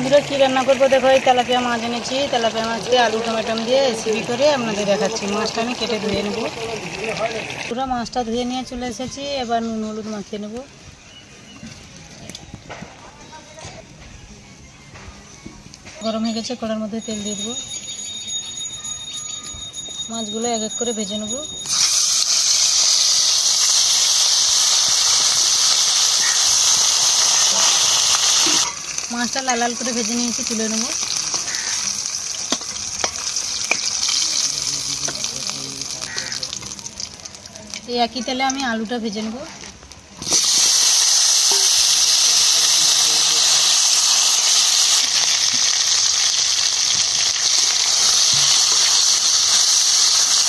বন্ধুরা কি রান্না করবো দেখো, এই তেলাপিয়া মাছ এনেছি। তেলাপিয়া মাছকে আলু টমেটো দিয়ে রেসিপি করে আপনাদের দেখাচ্ছি। মাছটা আমি কেটে ধুয়ে নেব। পুরো মাছটা ধুয়ে নিয়ে চলে এসেছি। এবার নুন হলুদ মাখিয়ে নেব। গরম হয়ে গেছে, কড়ার মধ্যে তেল দিয়ে দেবো। মাছগুলো এক এক করে ভেজে নেব। মাছটা লাল লাল করে ভেজে নিয়েছি, তুলে নেব। এই একই তেলে আমি আলুটা ভেজে নেব।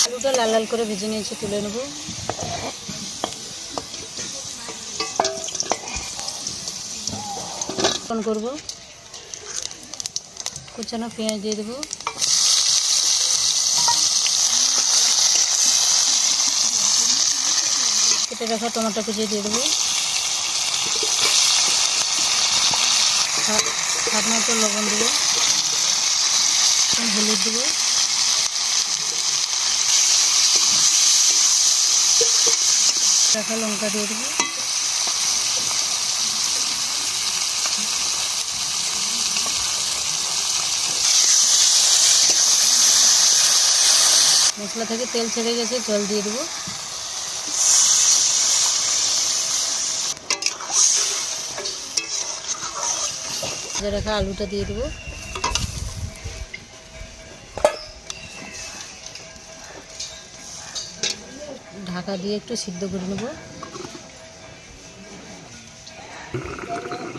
আলুটা লাল লাল করে ভেজে নিয়েছি, তুলে নেব। করব কুচানো পেঁয়াজ দিয়ে দেবো। কেটে রাখা টমেটো কুচিয়ে দিয়ে দেবো। স্বাদ মতো লবণ দেবো, হলুদ দেবো, রাখা লঙ্কা দিয়ে দেবো। মশলা থেকে তেল ছেড়ে গেছে, জল দিয়ে দেবো। ভেজে রাখা আলুটা দিয়ে দেবো। ঢাকা দিয়ে একটু সিদ্ধ করে নেব।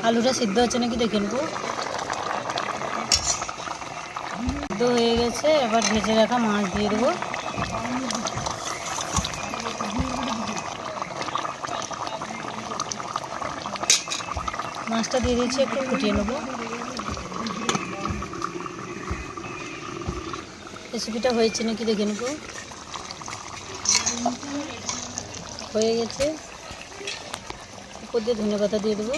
আলুটা সিদ্ধ হচ্ছে নাকি দেখে নেব। সিদ্ধ হয়ে গেছে, এবার ভেজে রাখা মাছ দিয়ে দেবো। মাছটা দিয়ে দিয়েছি, একটু ফুটিয়ে নেব। রেসিপিটা হয়েছে নাকি দেখে নেব। হয়ে গেছে, উপর দিয়ে ধনেপাতা দিয়ে দেবো।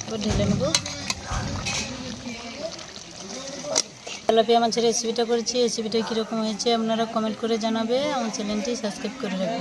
এবার ঢেলে নেব। তেলাপিয়া মাছের রেসিপিটা করেছি। রেসিপিটা কীরকম হয়েছে আপনারা কমেন্ট করে জানাবে। আমার চ্যানেলটি সাবস্ক্রাইব করে রাখবেন।